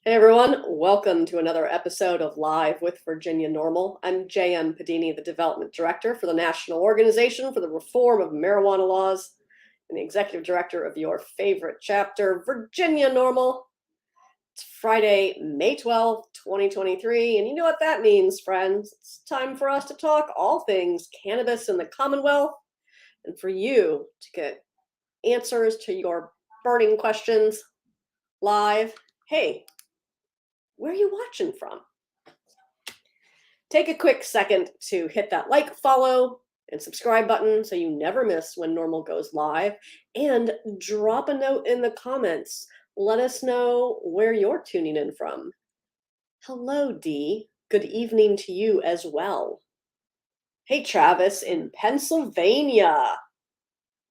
Hey everyone, welcome to another episode of Live with Virginia NORML. I'm J.M. Padini, the Development Director for the National Organization for the Reform of Marijuana Laws and the Executive Director of your favorite chapter, Virginia NORML. It's Friday, May 12th, 2023, and you know what that means, friends. It's time for us to talk all things cannabis in the Commonwealth and for you to get answers to your burning questions live. Hey, where are you watching from? Take a quick second to hit that like, follow, and subscribe button so you never miss when NORML goes live. And drop a note in the comments. Let us know where you're tuning in from. Hello, Dee. Good evening to you as well. Hey, Travis in Pennsylvania.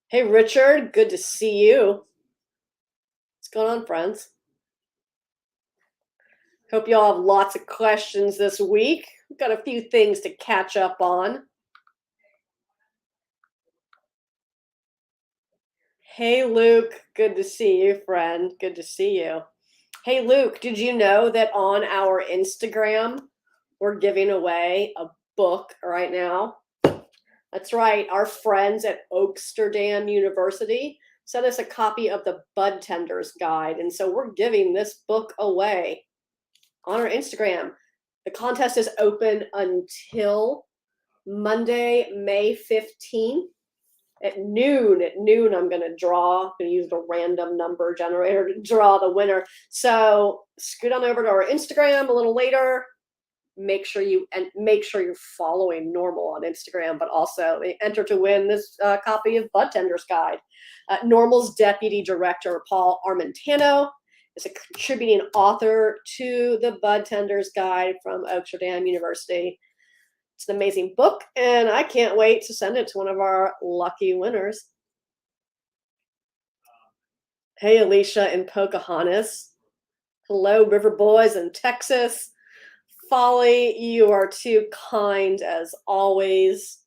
Hey, Richard. Good to see you. What's going on, friends? Hope you all have lots of questions this week. We've got a few things to catch up on. Hey, Luke. Good to see you, friend. Good to see you. Hey, Luke, did you know that on our Instagram, we're giving away a book right now? That's right. Our friends at Oaksterdam University sent us a copy of the Bud Tenders Guide. And so we're giving this book away on our Instagram. The contest is open until Monday, May 15th. At noon, I'm going to use the random number generator to draw the winner. So scoot on over to our Instagram a little later. Make sure you're following NORML on Instagram, but also enter to win this copy of Bud Tenders Guide. NORML's Deputy Director, Paul Armentano, is a contributing author to the Bud Tenders Guide from Oaksterdam University. It's an amazing book, and I can't wait to send it to one of our lucky winners. Hey, Alicia in Pocahontas. Hello, River Boys in Texas. Folly, you are too kind as always.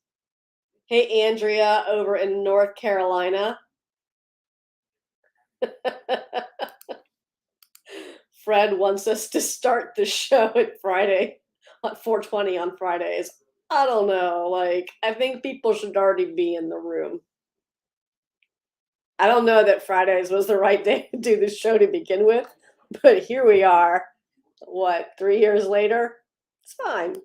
Hey, Andrea over in North Carolina. Fred wants us to start the show at Friday, at 4:20 on Fridays. I don't know. I think people should already be in the room. I don't know that Fridays was the right day to do the show to begin with, but here we are. 3 years later? It's fine.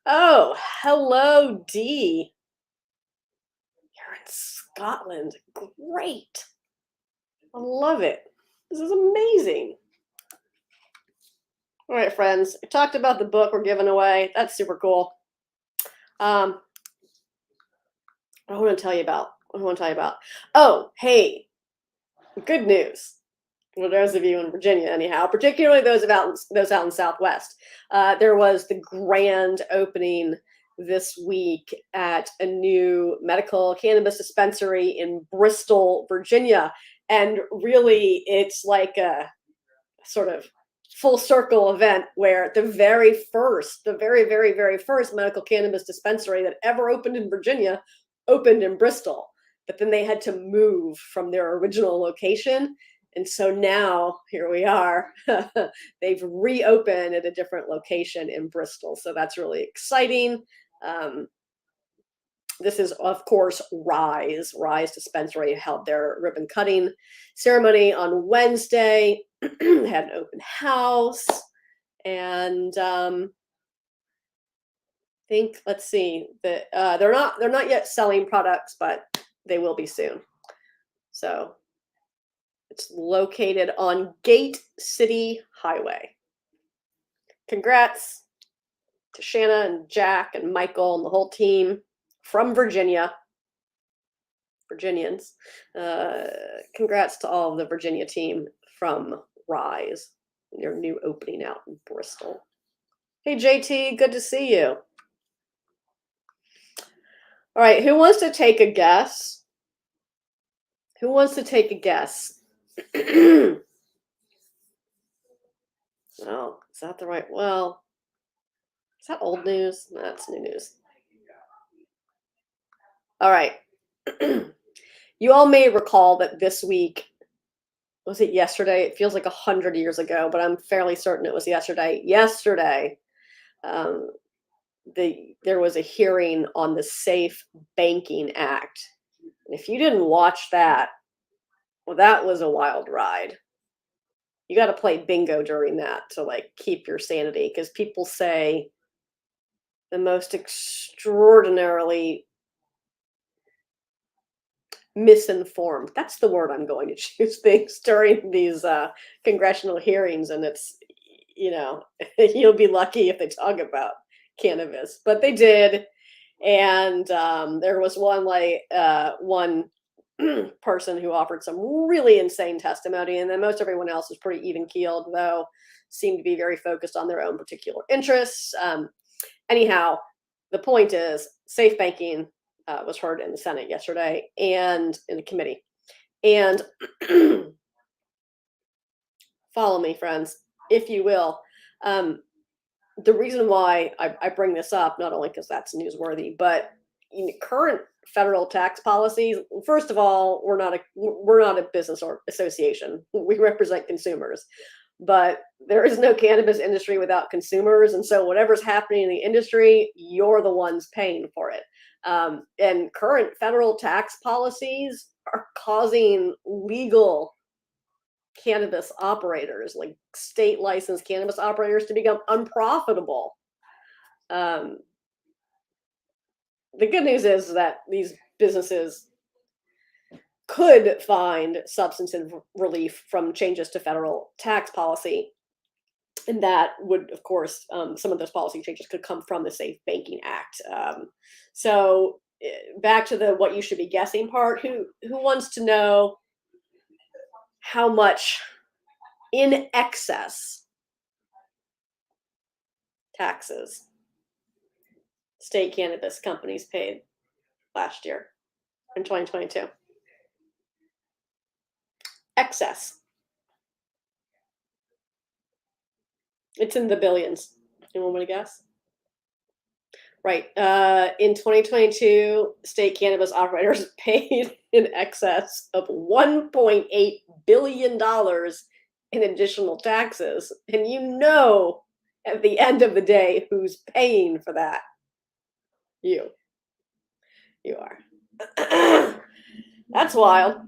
Oh, hello, Dee. You're in Scotland. Great. I love it. This is amazing. All right, friends. I talked about the book we're giving away. That's super cool. What do I want to tell you about? Oh, hey, good news. Well, those of you in Virginia, anyhow, particularly those out in Southwest. There was the grand opening this week at a new medical cannabis dispensary in Bristol, Virginia. And really, it's like a sort of full circle event where the very, very first medical cannabis dispensary that ever opened in Virginia opened in Bristol. But then they had to move from their original location. And so now here we are. They've reopened at a different location in Bristol. So that's really exciting. This is, of course, Rise. Rise Dispensary held their ribbon cutting ceremony on Wednesday. Had an open house. And let's see, they're not yet selling products, but they will be soon. So it's located on Gate City Highway. Congrats to Shanna and Jack and Michael and the whole team from Virginia. Virginians. Congrats to all of the Virginia team from Rise, your new opening out in Bristol. Hey, JT, good to see you. All right, who wants to take a guess? Oh, is that the right? Well, is that old news? No, that's new news. All right. You all may recall that this week was it yesterday? It feels like 100 years ago, but I'm fairly certain it was yesterday. Yesterday, um, there was a hearing on the Safe Banking Act. And if you didn't watch that, well, that was a wild ride. You got to play bingo during that to like keep your sanity because people say the most extraordinarily misinformed. That's the word I'm going to choose things during these congressional hearings, and it's you'll be lucky if they talk about cannabis, but they did, and there was one person who offered some really insane testimony, and then most everyone else was pretty even keeled, though seemed to be very focused on their own particular interests. Anyhow, the point is, safe banking was heard in the Senate yesterday and in the committee. And follow me, friends, if you will. The reason why I bring this up, not only because that's newsworthy, but in current federal tax policies, first of all, we're not a business or association. We represent consumers. But there is no cannabis industry without consumers. And so whatever's happening in the industry, you're the ones paying for it. And current federal tax policies are causing legal cannabis operators, like state licensed cannabis operators, to become unprofitable. The good news is that these businesses could find substantive relief from changes to federal tax policy. And that would, of course, some of those policy changes could come from the Safe Banking Act. So back to the what you should be guessing part. Who wants to know how much in excess taxes state cannabis companies paid last year in 2022? Excess. It's in the billions. Anyone want to guess? Right. In 2022, state cannabis operators paid in excess of $1.8 billion in additional taxes. And at the end of the day, who's paying for that? You. You are. That's wild.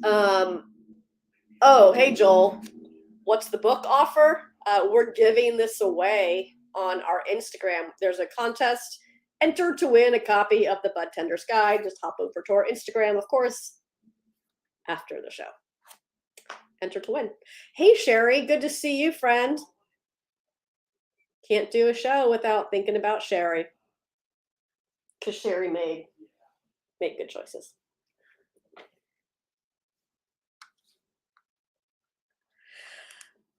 Oh, hey, Joel. What's the book offer? We're giving this away on our Instagram. There's a contest. Enter to win a copy of the Bud Tender's Guide. Just hop over to our Instagram, of course, after the show. Enter to win. Hey, Sherry. Good to see you, friend. Can't do a show without thinking about Sherry. Because Sherry made good choices.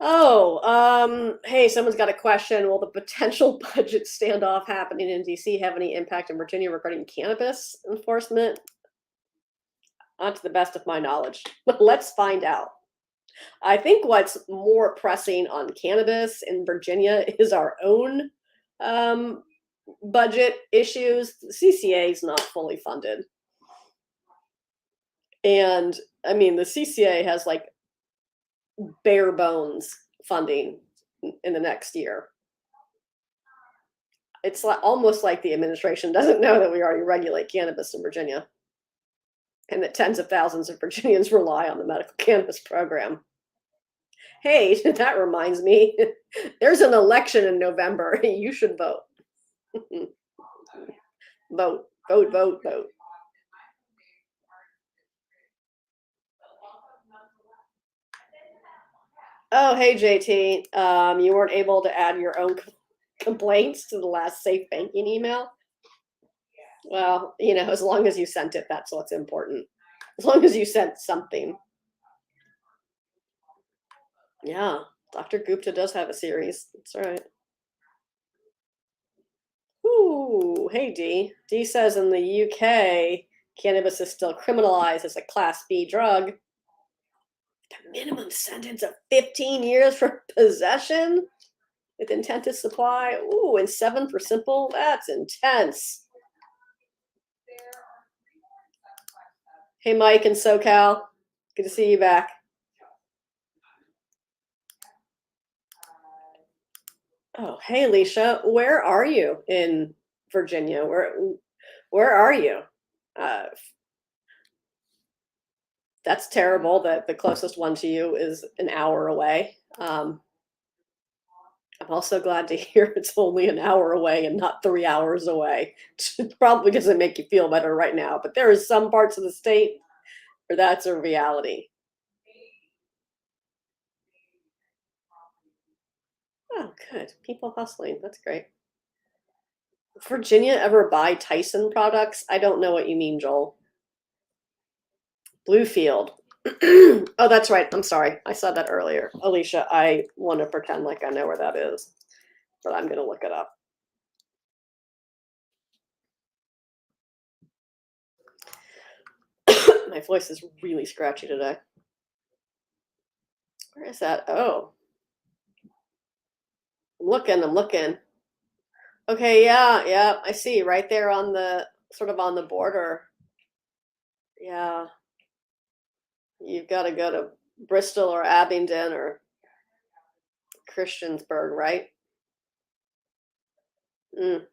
Oh, hey, someone's got a question. Will the potential budget standoff happening in DC have any impact in Virginia regarding cannabis enforcement? Not to the best of my knowledge. Let's find out. I think what's more pressing on cannabis in Virginia is our own budget issues. The CCA is not fully funded. And I mean, the CCA has like bare bones funding in the next year. It's almost like the administration doesn't know that we already regulate cannabis in Virginia and that tens of thousands of Virginians rely on the medical cannabis program. Hey, that reminds me, there's an election in November. You should vote. Vote, vote, vote, vote. Oh, hey, JT. You weren't able to add your own complaints to the last safe banking email? Well, as long as you sent it, that's what's important. As long as you sent something. Yeah, Dr. Gupta does have a series. That's right. Ooh, hey, D. D says in the UK, cannabis is still criminalized as a Class B drug. The minimum sentence of 15 years for possession with intent to supply. Ooh, and 7 for simple. That's intense. Hey, Mike in SoCal. Good to see you back. Oh, hey, Alicia. Where are you in Virginia? Where are you? Uh, that's terrible that the closest one to you is an hour away. I'm also glad to hear it's only an hour away and not 3 hours away. It probably doesn't make you feel better right now, but there is some parts of the state where that's a reality. Oh, good. People hustling. That's great. Virginia ever buy Tyson products? I don't know what you mean, Joel. Bluefield. Oh, that's right. I'm sorry. I said that earlier. Alicia, I want to pretend like I know where that is, but I'm going to look it up. My voice is really scratchy today. Where is that? Oh, I'm looking. Okay, yeah, I see. Right there on the sort of on the border. Yeah, you've got to go to Bristol or Abingdon or Christiansburg, right? Mm.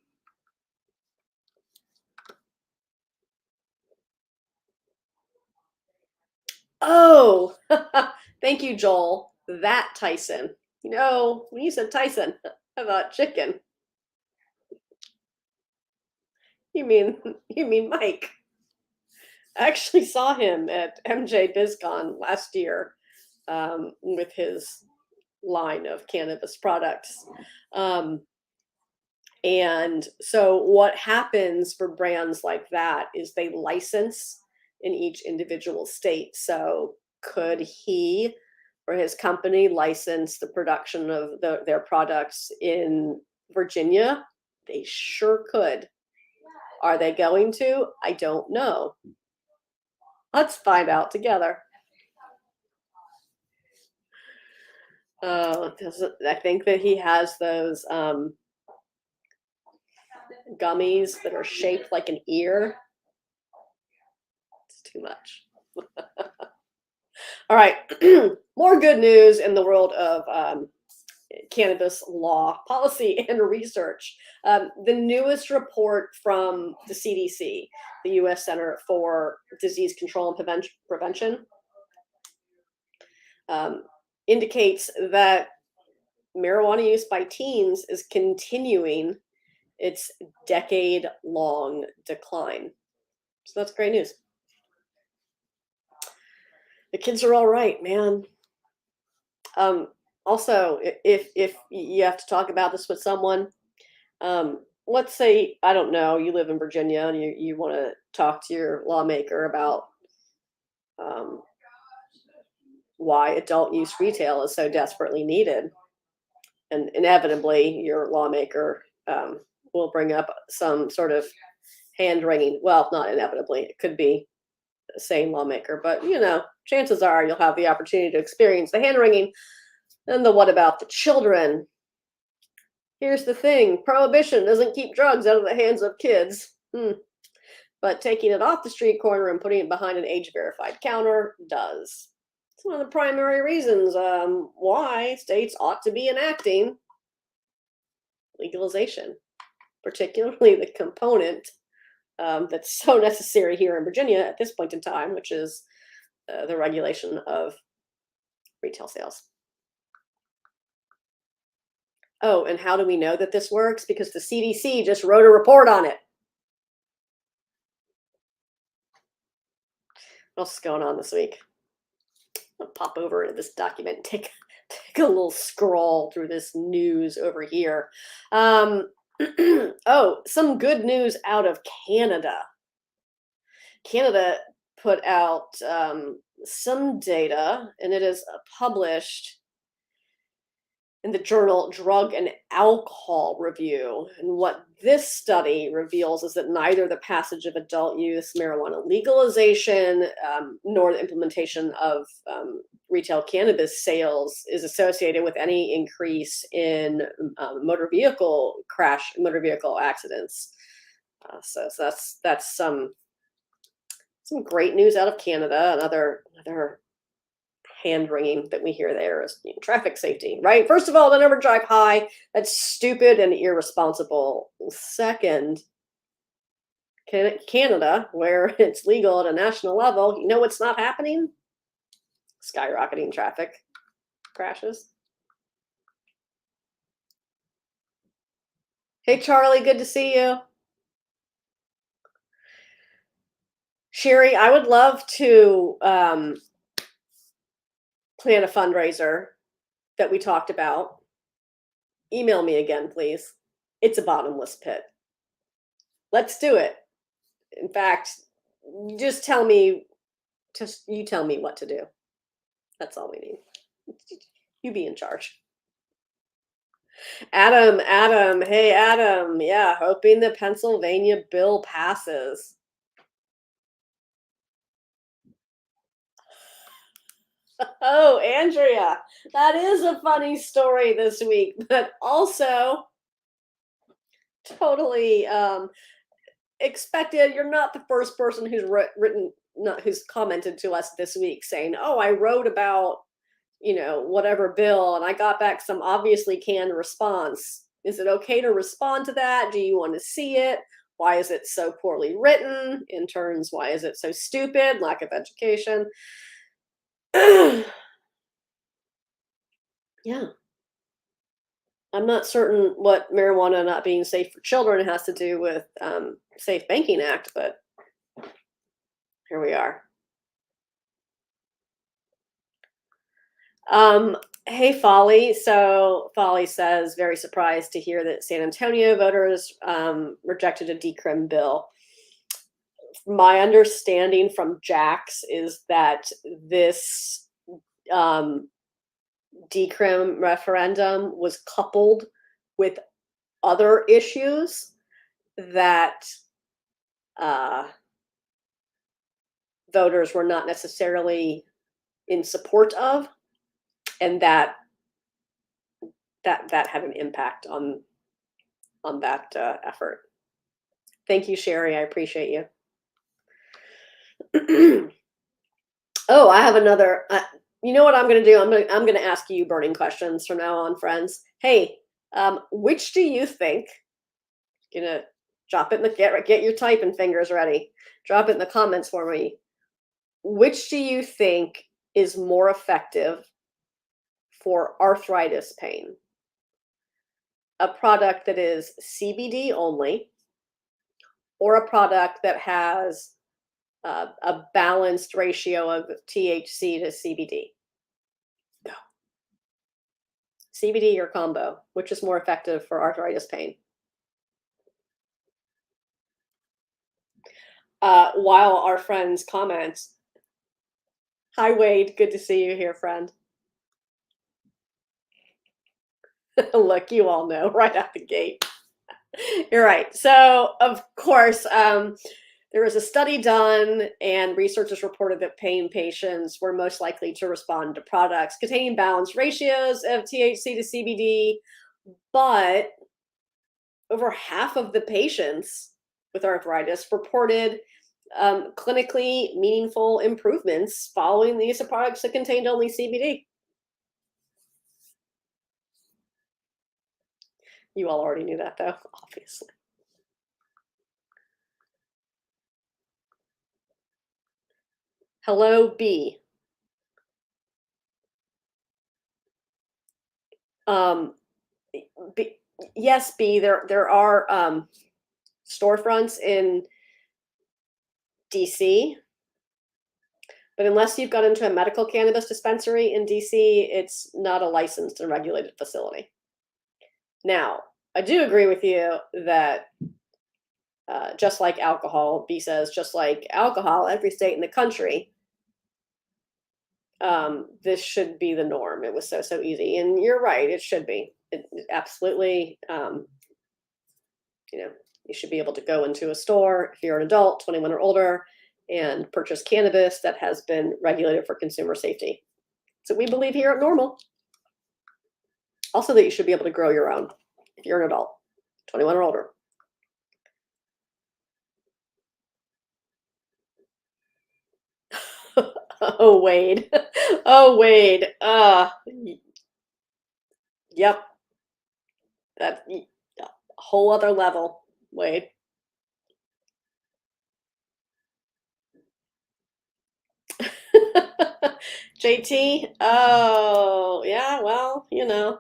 Oh, thank you, Joel. That Tyson. You know, when you said Tyson, I thought chicken. You mean you mean Mike? I actually saw him at MJ BizCon last year with his line of cannabis products. Um, and so, what happens for brands like that is they license in each individual state. So, could he or his company license the production of their products in Virginia? They sure could. Are they going to? I don't know. Let's find out together. I think that he has those gummies that are shaped like an ear. It's too much. All right, more good news in the world of cannabis law, policy, and research. The newest report from the CDC, the U.S. Center for Disease Control and Prevention, indicates that marijuana use by teens is continuing its decade-long decline. So that's great news. The kids are all right, man. Also, if you have to talk about this with someone, let's say, I don't know, you live in Virginia and you want to talk to your lawmaker about um, why adult use retail is so desperately needed. And inevitably, your lawmaker will bring up some sort of hand wringing. Well, not inevitably, it could be the same lawmaker, but chances are you'll have the opportunity to experience the hand wringing. And the what about the children? Here's the thing, prohibition doesn't keep drugs out of the hands of kids. But taking it off the street corner and putting it behind an age-verified counter does. It's one of the primary reasons why states ought to be enacting legalization, particularly the component that's so necessary here in Virginia at this point in time, which is the regulation of retail sales. Oh, and how do we know that this works? Because the CDC just wrote a report on it. What else is going on this week? I'll pop over into this document and take a little scroll through this news over here. Oh, some good news out of Canada. Canada put out some data, and it is published in the journal Drug and Alcohol Review. And what this study reveals is that neither the passage of adult use marijuana legalization nor the implementation of retail cannabis sales is associated with any increase in motor vehicle accidents. So that's some great news out of Canada. Another hand wringing that we hear there is traffic safety, right? First of all, don't ever drive high. That's stupid and irresponsible. Second, Canada, where it's legal at a national level, you know what's not happening? Skyrocketing traffic crashes. Hey, Charlie, good to see you. Sherry, I would love to plan a fundraiser that we talked about. Email me again, please. It's a bottomless pit. Let's do it. In fact, just tell me, you tell me what to do. That's all we need. You be in charge. Adam, hey, Adam. Yeah, hoping the Pennsylvania bill passes. Oh, Andrea, that is a funny story this week, but also totally expected. You're not the first person who's who's commented to us this week saying, "Oh, I wrote about, whatever bill, and I got back some obviously canned response." Is it okay to respond to that? Do you want to see it? Why is it so poorly written? Interns, why is it so stupid? Lack of education. Yeah. I'm not certain what marijuana not being safe for children has to do with Safe Banking Act, but here we are. Hey, Folly. So Folly says, very surprised to hear that San Antonio voters rejected a decrim bill. My understanding from Jax is that this decrim referendum was coupled with other issues that voters were not necessarily in support of, and that had an impact on that effort. Thank you, Sherry. I appreciate you. Oh, I have another. You know what I'm going to do? I'm going to ask you burning questions from now on, friends. Hey, which do you think? Gonna drop it in the get your typing fingers ready. Drop it in the comments for me. Which do you think is more effective for arthritis pain? A product that is CBD only, or a product that has a balanced ratio of THC to CBD? Go. CBD or combo? Which is more effective for arthritis pain? While our friends comment. Hi, Wade. Good to see you here, friend. Look, you all know right out the gate. You're right. So, of course, there was a study done, and researchers reported that pain patients were most likely to respond to products containing balanced ratios of THC to CBD, but over half of the patients with arthritis reported clinically meaningful improvements following the use of products that contained only CBD. You all already knew that, though, obviously. Hello, B. B. Yes, B. There are storefronts in DC, but unless you've got into a medical cannabis dispensary in DC, it's not a licensed and regulated facility. Now, I do agree with you that just like alcohol, B says, just like alcohol, every state in the country, this should be the norm. It was so easy. And you're right, it should be. It absolutely, you should be able to go into a store if you're an adult, 21 or older, and purchase cannabis that has been regulated for consumer safety. So we believe here at NORML. Also that you should be able to grow your own if you're an adult, 21 or older. Oh, Wade. Oh, Wade. Yep. That a whole other level, Wade. JT? Oh, yeah, well,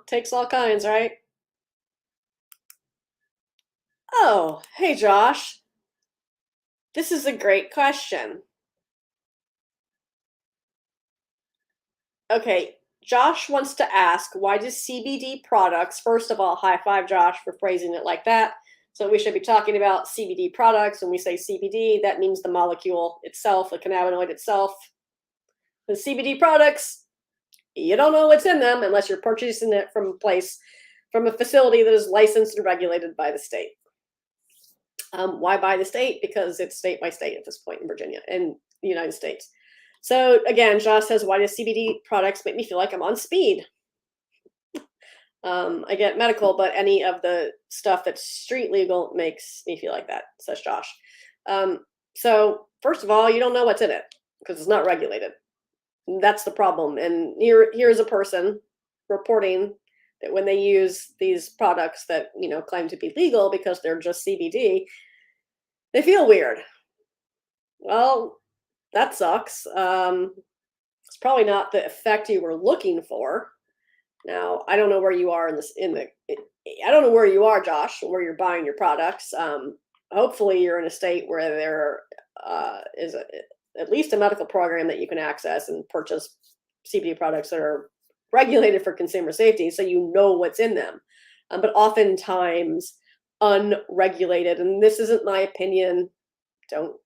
takes all kinds, right? Oh, hey, Josh. This is a great question. Okay, Josh wants to ask, why do CBD products, first of all, high five, Josh, for phrasing it like that. So we should be talking about CBD products. When we say CBD, that means the molecule itself, the cannabinoid itself. The CBD products, you don't know what's in them unless you're purchasing it from a facility that is licensed and regulated by the state. Why by the state? Because it's state by state at this point in Virginia and the United States. So again, Josh says, why do CBD products make me feel like I'm on speed? I get medical, but any of the stuff that's street legal makes me feel like that, says Josh. So first of all, you don't know what's in it because it's not regulated. That's the problem. And here's a person reporting that when they use these products that claim to be legal because they're just CBD, they feel weird. Well, that sucks. It's probably not the effect you were looking for. Now, I don't know where you are I don't know where you are, Josh, where you're buying your products. Hopefully you're in a state where there is at least a medical program that you can access and purchase CBD products that are regulated for consumer safety, so you know what's in them. But oftentimes unregulated, and this isn't my opinion. Don't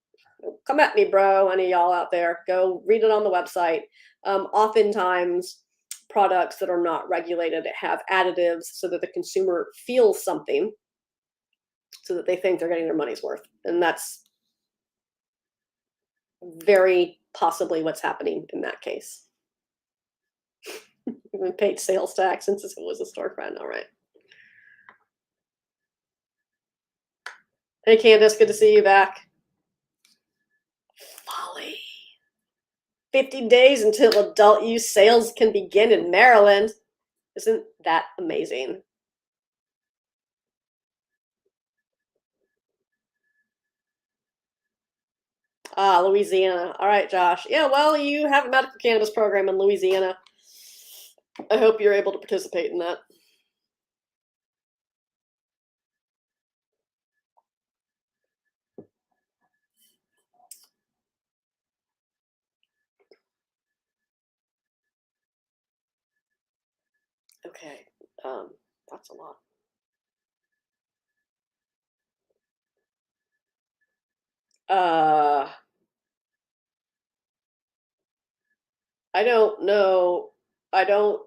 come at me, bro. Any of y'all out there, go read it on the website. Oftentimes products that are not regulated have additives so that the consumer feels something so that they think they're getting their money's worth. And that's very possibly what's happening in that case. We paid sales tax since it was a storefront. All right. Hey, Candace, good to see you back. Folly. 50 days until adult use sales can begin in Maryland. Isn't that amazing? Louisiana. All right, Josh. Yeah, well, you have a medical cannabis program in Louisiana. I hope you're able to participate in that. Okay, that's a lot. I don't know. I don't.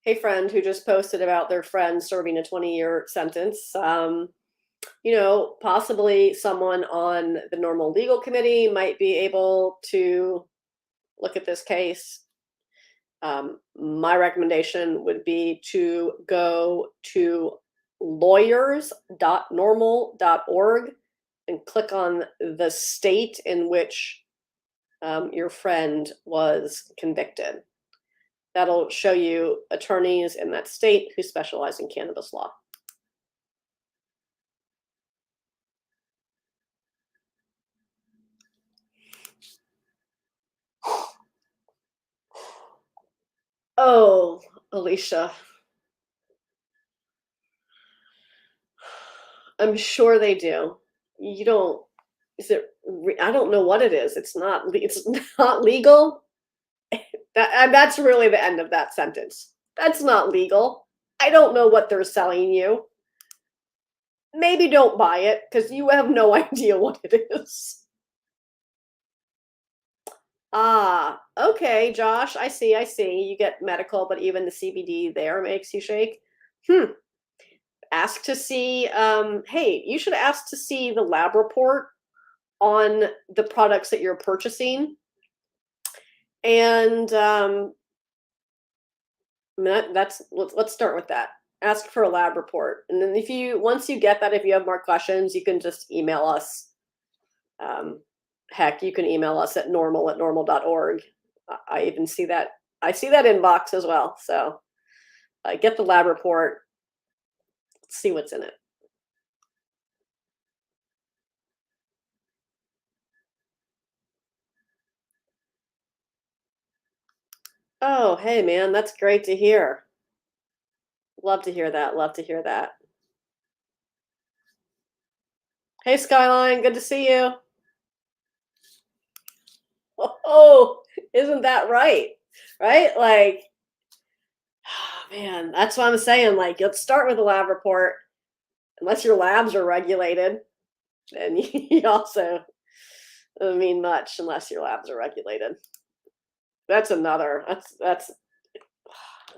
Hey, friend who just posted about their friend serving a 20-year sentence. Possibly someone on the NORML legal committee might be able to look at this case. My recommendation would be to go to lawyers.norml.org and click on the state in which your friend was convicted. That'll show you attorneys in that state who specialize in cannabis law. Oh, Alicia. I'm sure they do. You don't, is it, I don't know what it is. It's not legal. That's really the end of that sentence. That's not legal. I don't know what they're selling you. Maybe don't buy it because you have no idea what it is. Okay, Josh, I see. You get medical, but even the CBD there makes you shake. Ask to see, hey, you should ask to see the lab report on the products that you're purchasing. And let's start with that. Ask for a lab report. And then once you get that, if you have more questions, you can just email us. Heck, you can email us at normal@normal.org. I even see that. I see that inbox as well. So get the lab report, see what's in it. Oh, hey, man, that's great to hear. Love to hear that. Love to hear that. Hey, Skyline, good to see you. Oh, isn't that right? Right? Like, man, that's what I'm saying. Like, let's start with the lab report. Unless your labs are regulated, then you also don't mean much unless your labs are regulated. That's another. That's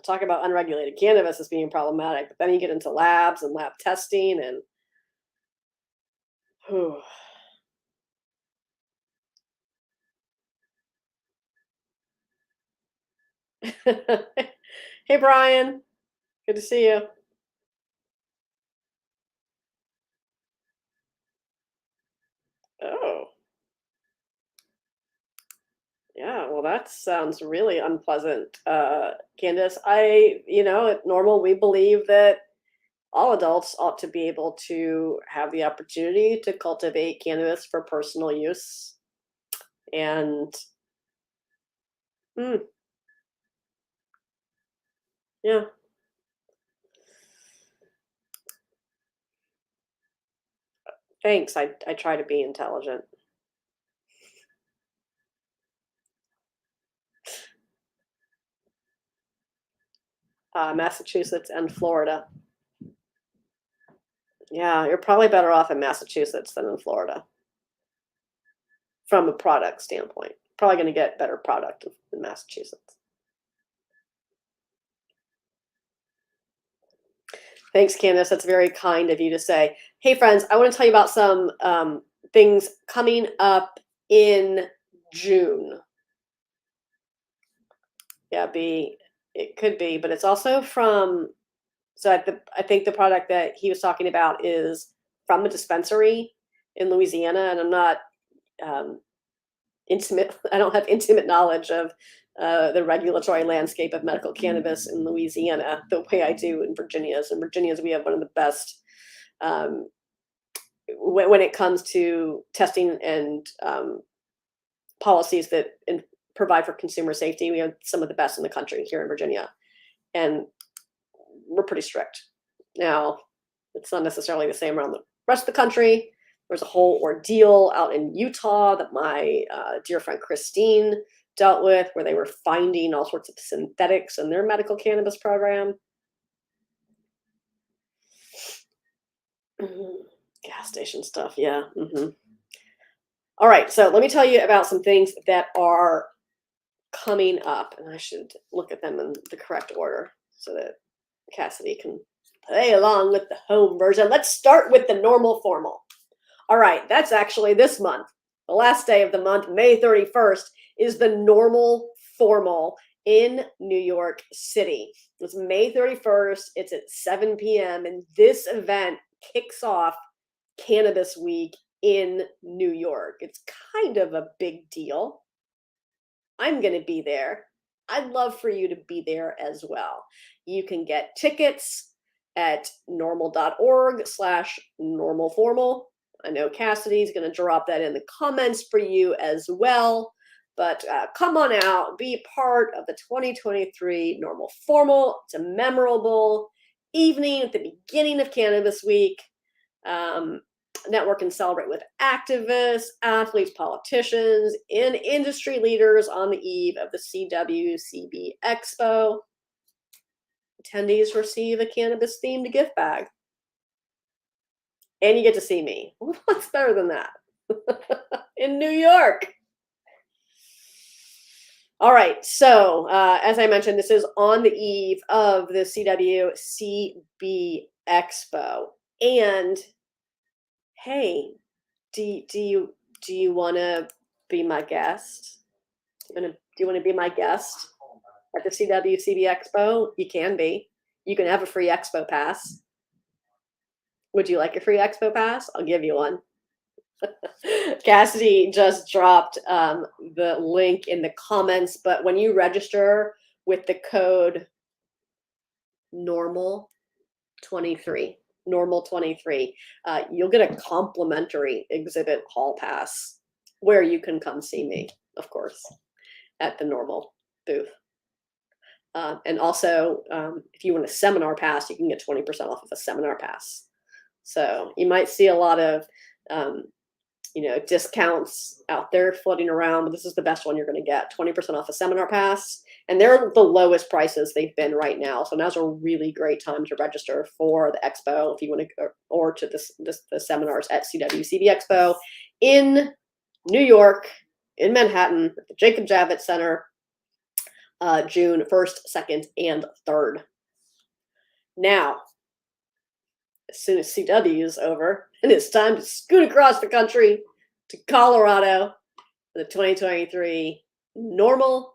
talk about unregulated cannabis as being problematic. But then you get into labs and lab testing and. Whew. Hey, Brian. Good to see you. Oh, yeah. Well, that sounds really unpleasant, Candace. At Normal, we believe that all adults ought to be able to have the opportunity to cultivate cannabis for personal use. And mm, yeah, thanks. I try to be intelligent. Massachusetts and Florida. Yeah, you're probably better off in Massachusetts than in Florida from a product standpoint. Probably going to get better product in Massachusetts. Thanks, Candace. That's very kind of you to say. Hey, friends, I want to tell you about some things coming up in June. Yeah, it could be, but it's also from. So I think the product that he was talking about is from a dispensary in Louisiana, and I'm not intimate. I don't have intimate knowledge of the regulatory landscape of medical cannabis in Louisiana the way I do in Virginia. So in Virginia, we have one of the best um, when it comes to testing and policies that provide for consumer safety. We have some of the best in the country here in Virginia, and we're pretty strict. Now, it's not necessarily the same around the rest of the country. There's a whole ordeal out in Utah that my dear friend Christine dealt with, where they were finding all sorts of synthetics in their medical cannabis program. Gas station stuff, yeah. All right, so let me tell you about some things that are coming up, and I should look at them in the correct order so that Cassidy can play along with the home version. Let's start with the normal formal. All right, that's actually this month. The last day of the month, May 31st, is the normal formal in New York City. It's May 31st. It's at 7 p.m. And this event kicks off Cannabis Week in New York. It's kind of a big deal. I'm going to be there. I'd love for you to be there as well. You can get tickets at normal.org/normalformal. I know Cassidy's going to drop that in the comments for you as well. But come on out, be part of the 2023 Normal Formal. It's a memorable evening at the beginning of Cannabis Week. Network and celebrate with activists, athletes, politicians, and industry leaders on the eve of the CWCB Expo. Attendees receive a cannabis-themed gift bag. And you get to see me. What's better than that? In New York. All right. So, as I mentioned, this is on the eve of the CWCB Expo. And hey, do you want to be my guest? Do you want to be my guest at the CWCB Expo? You can be. You can have a free Expo pass. Would you like a free Expo pass? I'll give you one. Cassidy just dropped the link in the comments, but when you register with the code NORML23, NORML23, you'll get a complimentary exhibit hall pass where you can come see me, of course, at the NORML booth. And also, if you want a seminar pass, you can get 20% off of a seminar pass. So you might see a lot of discounts out there floating around, but this is the best one you're going to get. 20% off a seminar pass, and they're the lowest prices they've been right now. So now's a really great time to register for the expo if you want to, or to the seminars at CWCB Expo in New York, in Manhattan, at the Jacob Javits Center, June 1st, 2nd, and 3rd. Now, as soon as CW is over, and it's time to scoot across the country to Colorado for the 2023 NORML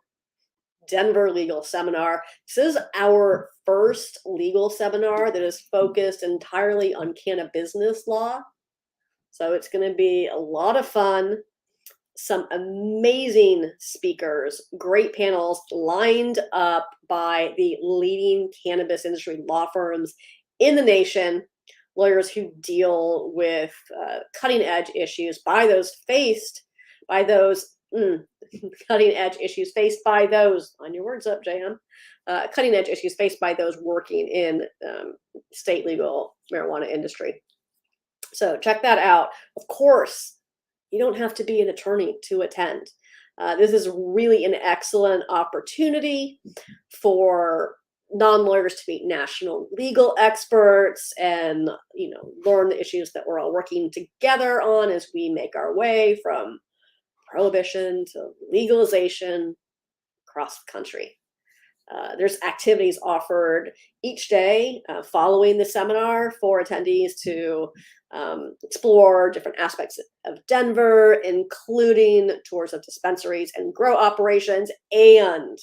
Denver Legal Seminar. This is our first legal seminar that is focused entirely on cannabis law. So it's going to be a lot of fun. Some amazing speakers, great panels lined up by the leading cannabis industry law firms in the nation, lawyers who deal with cutting edge issues cutting edge issues faced by those, on your words up, JM, cutting edge issues faced by those working in state legal marijuana industry. So check that out. Of course, you don't have to be an attorney to attend. This is really an excellent opportunity for non-lawyers to meet national legal experts and learn the issues that we're all working together on as we make our way from prohibition to legalization across the country. There's activities offered each day following the seminar for attendees to explore different aspects of Denver, including tours of dispensaries and grow operations, and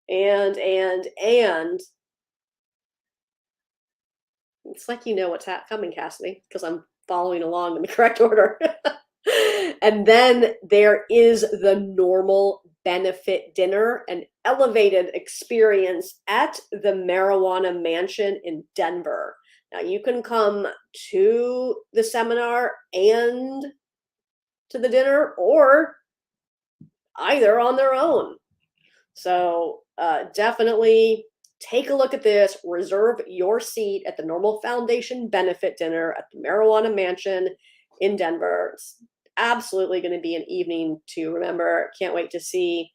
it's like what's coming, Cassidy, because I'm following along in the correct order. And then there is the NORML benefit dinner, an elevated experience at the Marijuana Mansion in Denver. Now you can come to the seminar and to the dinner, or either on their own. So definitely take a look at this. Reserve your seat at the NORML Foundation benefit dinner at the Marijuana Mansion in Denver. It's absolutely going to be an evening to remember. Can't wait to see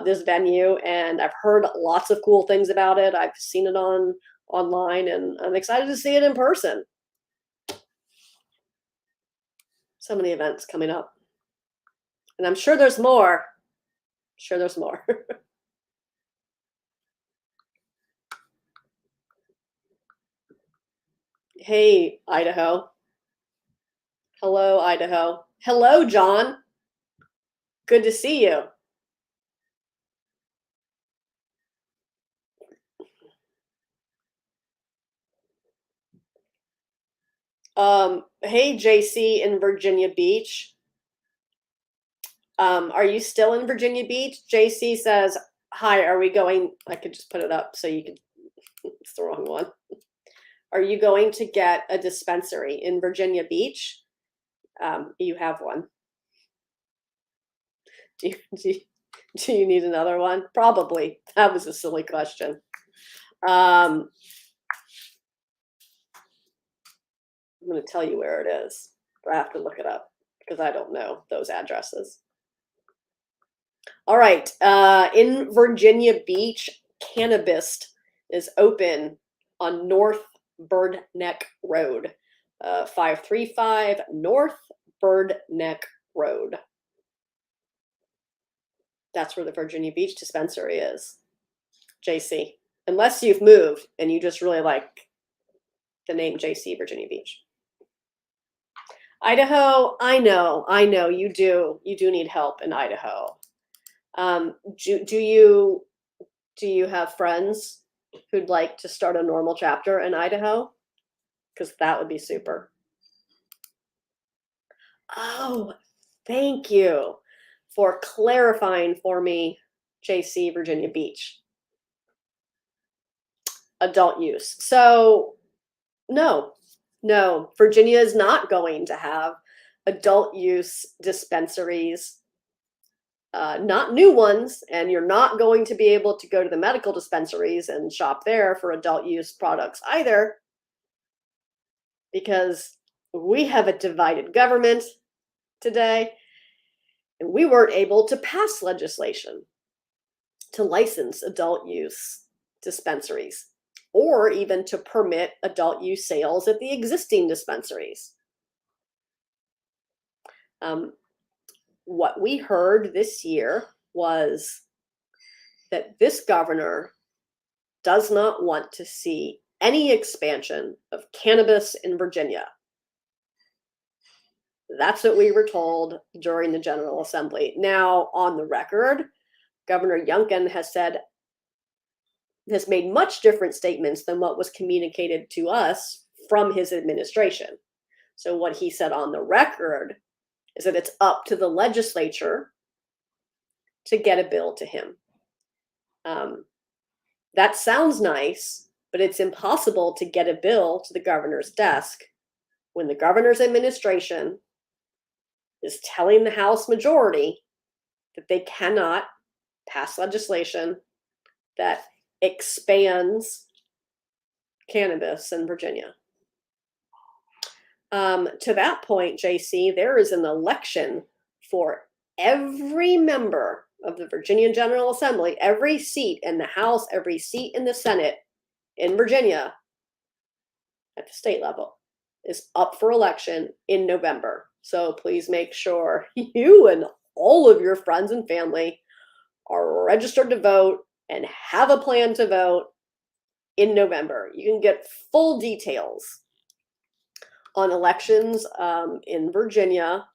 this venue, and I've heard lots of cool things about it. I've seen it online, and I'm excited to see it in person. So many events coming up, and I'm sure there's more. Hey, Idaho. Hello, Idaho. Hello, John. Good to see you. Hey, JC in Virginia Beach. Are you still in Virginia Beach? JC says, hi, are we going? I could just put it up so you can, it's the wrong one. Are you going to get a dispensary in Virginia Beach? You have one. Do you need another one? Probably. That was a silly question. I'm going to tell you where it is, but I have to look it up because I don't know those addresses. All right. In Virginia Beach, Cannabis is open on North Bird Neck Road, 535 North Bird Neck Road. That's where the Virginia Beach dispensary is, JC. Unless you've moved and you just really like the name JC Virginia Beach. Idaho, I know you do need help in Idaho. Do you have friends who'd like to start a NORML chapter in Idaho? Because that would be super. Oh, thank you for clarifying for me, JC, Virginia Beach. Adult use. So, no, Virginia is not going to have adult use dispensaries, not new ones, and you're not going to be able to go to the medical dispensaries and shop there for adult use products either, because we have a divided government today, and we weren't able to pass legislation to license adult use dispensaries or even to permit adult use sales at the existing dispensaries. What we heard this year was that this governor does not want to see any expansion of cannabis in Virginia. That's what we were told during the General Assembly. Now, on the record, Governor Youngkin has made much different statements than what was communicated to us from his administration. So what he said on the record is that it's up to the legislature to get a bill to him. That sounds nice, but it's impossible to get a bill to the governor's desk when the governor's administration is telling the House majority that they cannot pass legislation that expands cannabis in Virginia. To that point, JC, there is an election for every member of the Virginia General Assembly, every seat in the House, every seat in the Senate in Virginia at the state level is up for election in November. So please make sure you and all of your friends and family are registered to vote and have a plan to vote in November. You can get full details on elections in Virginia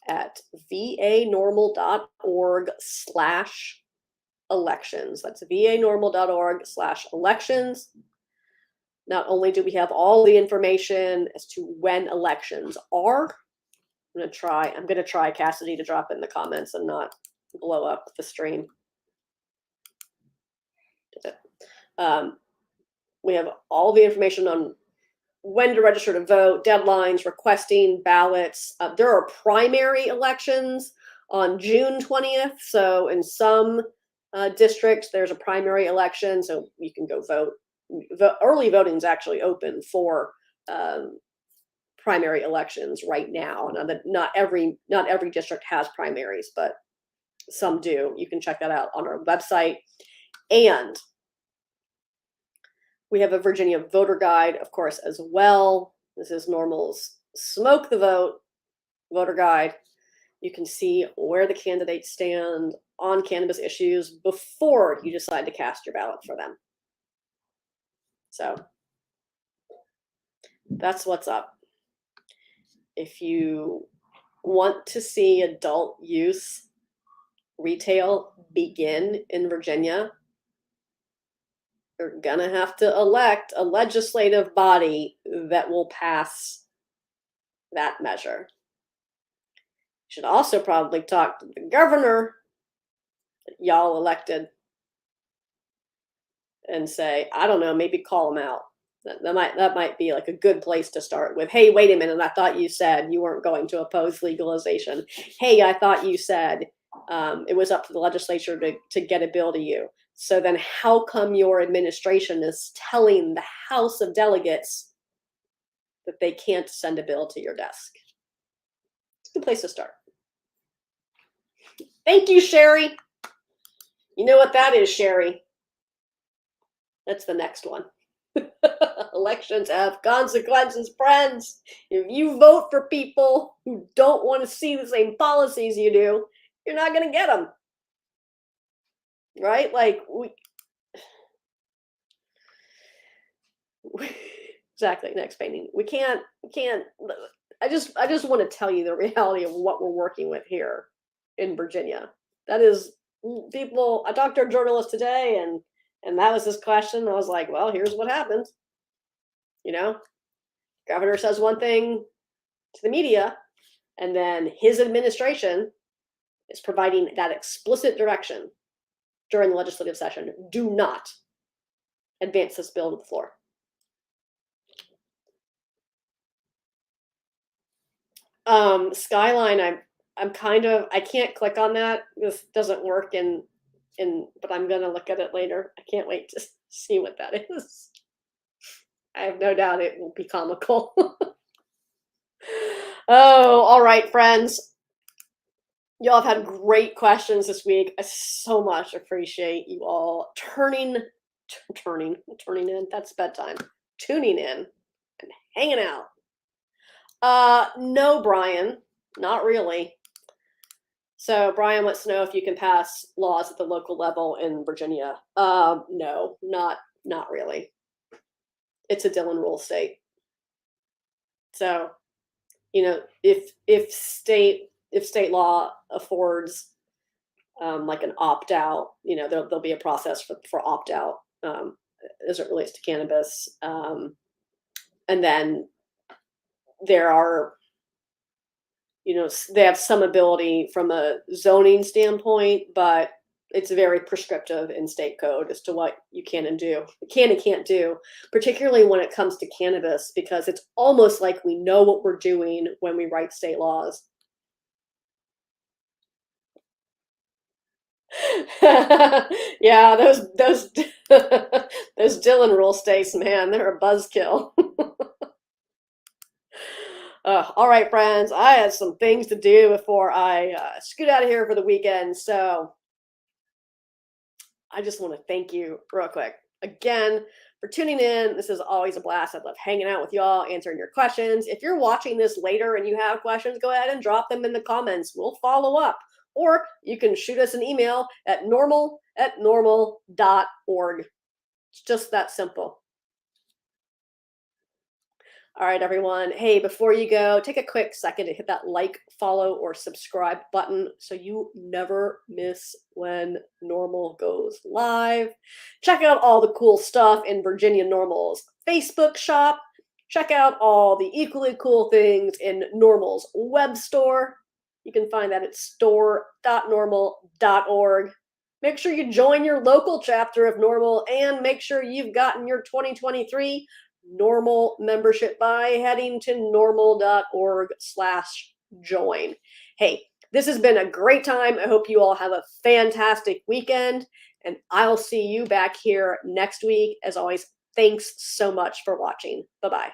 at vanormal.org/elections. That's vanormal.org/elections. Not only do we have all the information as to when elections are, I'm going to try Cassidy to drop in the comments and not blow up the stream. We have all the information on when to register to vote, deadlines, requesting ballots. There are primary elections on June 20th. So in some districts, there's a primary election, so you can go vote. Early voting is actually open for primary elections right now. Now that not every district has primaries, but some do. You can check that out on our website. And we have a Virginia voter guide, of course, as well. This is NORML's Smoke the Vote voter guide. You can see where the candidates stand on cannabis issues before you decide to cast your ballot for them. So that's what's up. If you want to see adult use retail begin in Virginia, you're gonna have to elect a legislative body that will pass that measure. You should also probably talk to the governor that y'all elected and say, I don't know, maybe call him out. That might be like a good place to start with. Hey, wait a minute, I thought you said you weren't going to oppose legalization. Hey, I thought you said it was up to the legislature to get a bill to you. So then how come your administration is telling the House of Delegates that they can't send a bill to your desk? It's a good place to start. Thank you, Sherry. You know what that is, Sherry? That's the next one. Elections have consequences, friends. If you vote for people who don't want to see the same policies you do, you're not going to get them. Right? Like exactly. Next painting. We can't. I just want to tell you the reality of what we're working with here in Virginia. That is people. I talked to a journalist today, and that was his question. I was like, well, here's what happens. You know, governor says one thing to the media, And then his administration is providing that explicit direction during the legislative session. Do not advance this bill to the floor. Skyline, I'm kind of, I can't click on that. This doesn't work but I'm gonna look at it later. I can't wait to see what that is. I have no doubt it will be comical. Oh, all right, friends. Y'all have had great questions this week. I so much appreciate you all turning in. That's bedtime. Tuning in and hanging out. No, Brian, not really. So Brian wants to know if you can pass laws at the local level in Virginia. No, not really. It's a Dillon rule state. So, if state law affords like an opt out, there'll be a process for opt out as it relates to cannabis, and then there are. They have some ability from a zoning standpoint, but it's very prescriptive in state code as to what you can and can't do, particularly when it comes to cannabis, because it's almost like we know what we're doing when we write state laws. Yeah, those those Dillon rule states, man, they're a buzzkill. All right, friends, I have some things to do before I scoot out of here for the weekend. So I just want to thank you real quick again for tuning in. This is always a blast. I love hanging out with y'all, answering your questions. If you're watching this later and you have questions, go ahead and drop them in the comments. We'll follow up. Or you can shoot us an email at normal@normal.org. It's just that simple. All right, everyone. Hey, before you go, take a quick second to hit that like, follow, or subscribe button so you never miss when NORML goes live. Check out all the cool stuff in Virginia NORML's Facebook shop. Check out all the equally cool things in NORML's web store. You can find that at store.normal.org. Make sure you join your local chapter of NORML and make sure you've gotten your 2023 NORML membership by heading to normal.org/join. Hey, this has been a great time. I hope you all have a fantastic weekend, and I'll see you back here next week. As always, thanks so much for watching. Bye-bye.